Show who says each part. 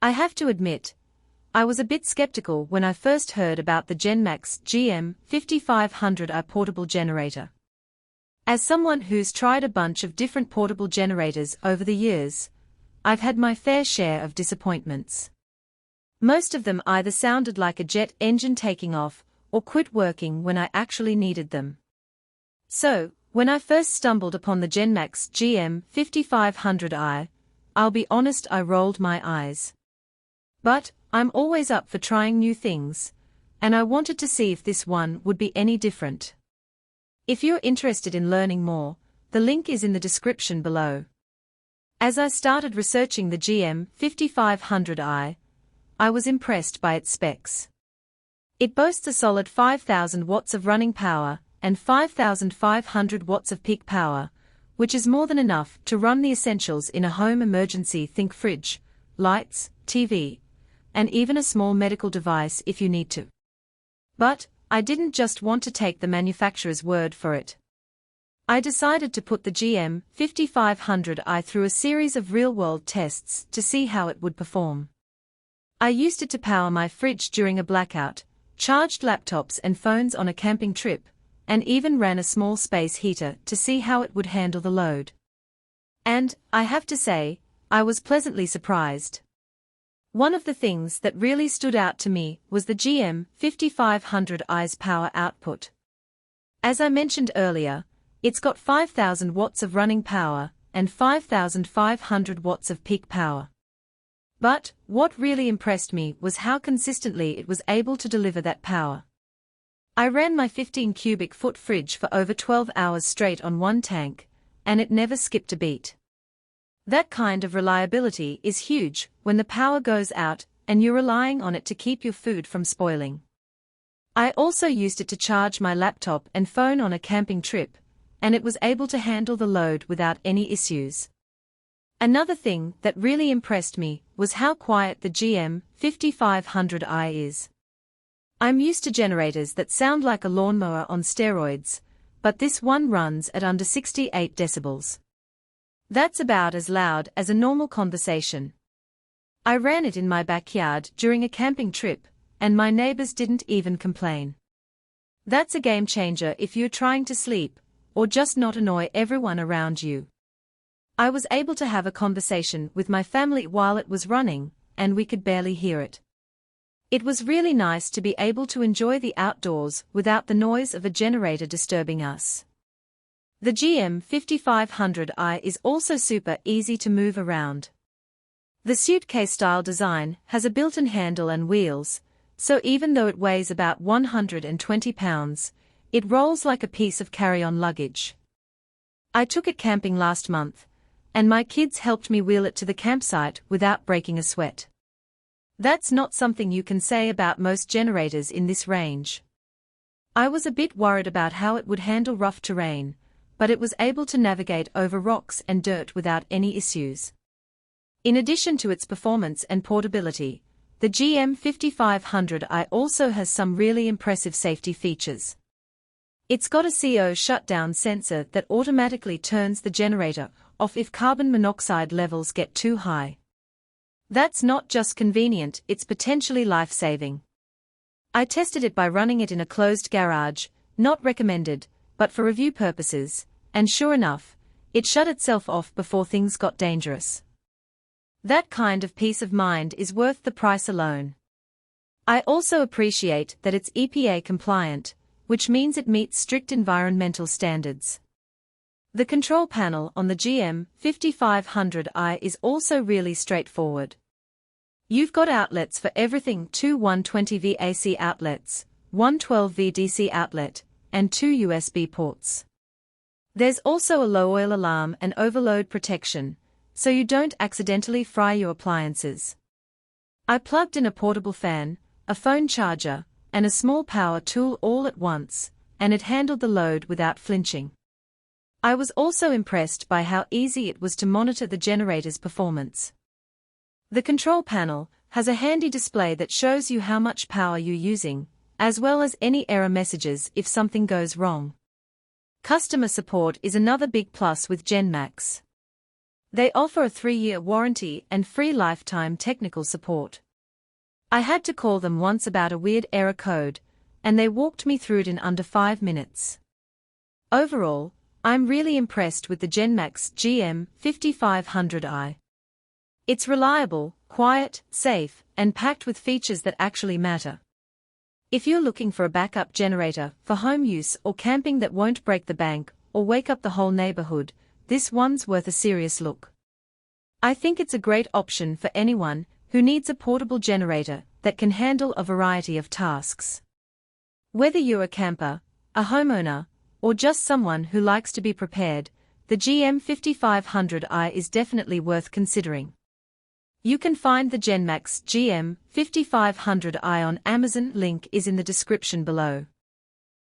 Speaker 1: I have to admit, I was a bit skeptical when I first heard about the GENMAX GM5500i portable generator. As someone who's tried a bunch of different portable generators over the years, I've had my fair share of disappointments. Most of them either sounded like a jet engine taking off or quit working when I actually needed them. So, when I first stumbled upon the GENMAX GM5500i, I'll be honest, I rolled my eyes. But I'm always up for trying new things, and I wanted to see if this one would be any different. If you're interested in learning more, the link is in the description below. As I started researching the GM5500i, I was impressed by its specs. It boasts a solid 5,000 watts of running power and 5,500 watts of peak power, which is more than enough to run the essentials in a home emergency. Think fridge, lights, TV, and even a small medical device if you need to. But I didn't just want to take the manufacturer's word for it. I decided to put the GM5500i through a series of real-world tests to see how it would perform. I used it to power my fridge during a blackout, charged laptops and phones on a camping trip, and even ran a small space heater to see how it would handle the load. And, I have to say, I was pleasantly surprised. One of the things that really stood out to me was the GM5500i's power output. As I mentioned earlier, it's got 5,000 watts of running power and 5,500 watts of peak power. But what really impressed me was how consistently it was able to deliver that power. I ran my 15 cubic foot fridge for over 12 hours straight on one tank, and it never skipped a beat. That kind of reliability is huge when the power goes out and you're relying on it to keep your food from spoiling. I also used it to charge my laptop and phone on a camping trip, and it was able to handle the load without any issues. Another thing that really impressed me was how quiet the GM5500i is. I'm used to generators that sound like a lawnmower on steroids, but this one runs at under 68 decibels. That's about as loud as a normal conversation. I ran it in my backyard during a camping trip, and my neighbors didn't even complain. That's a game changer if you're trying to sleep, or just not annoy everyone around you. I was able to have a conversation with my family while it was running, and we could barely hear it. It was really nice to be able to enjoy the outdoors without the noise of a generator disturbing us. The GM5500i is also super easy to move around. The suitcase-style design has a built-in handle and wheels, so even though it weighs about 120 pounds, it rolls like a piece of carry-on luggage. I took it camping last month, and my kids helped me wheel it to the campsite without breaking a sweat. That's not something you can say about most generators in this range. I was a bit worried about how it would handle rough terrain, but it was able to navigate over rocks and dirt without any issues. In addition to its performance and portability, the GM5500i also has some really impressive safety features. It's got a CO shutdown sensor that automatically turns the generator off if carbon monoxide levels get too high. That's not just convenient, it's potentially life-saving. I tested it by running it in a closed garage, not recommended, but for review purposes, and sure enough, it shut itself off before things got dangerous. That kind of peace of mind is worth the price alone. I also appreciate that it's EPA compliant, which means it meets strict environmental standards. The control panel on the GM5500i is also really straightforward. You've got outlets for everything: two 120V AC outlets, one 12V DC outlet, and two USB ports. There's also a low-oil alarm and overload protection, so you don't accidentally fry your appliances. I plugged in a portable fan, a phone charger, and a small power tool all at once, and it handled the load without flinching. I was also impressed by how easy it was to monitor the generator's performance. The control panel has a handy display that shows you how much power you're using, as well as any error messages if something goes wrong. Customer support is another big plus with GENMAX. They offer a 3-year warranty and free lifetime technical support. I had to call them once about a weird error code, and they walked me through it in under 5 minutes. Overall, I'm really impressed with the GENMAX GM5500i. It's reliable, quiet, safe, and packed with features that actually matter. If you're looking for a backup generator for home use or camping that won't break the bank or wake up the whole neighborhood, this one's worth a serious look. I think it's a great option for anyone who needs a portable generator that can handle a variety of tasks. Whether you're a camper, a homeowner, or just someone who likes to be prepared, the GM5500i is definitely worth considering. You can find the GENMAX GM5500i on Amazon, link is in the description below.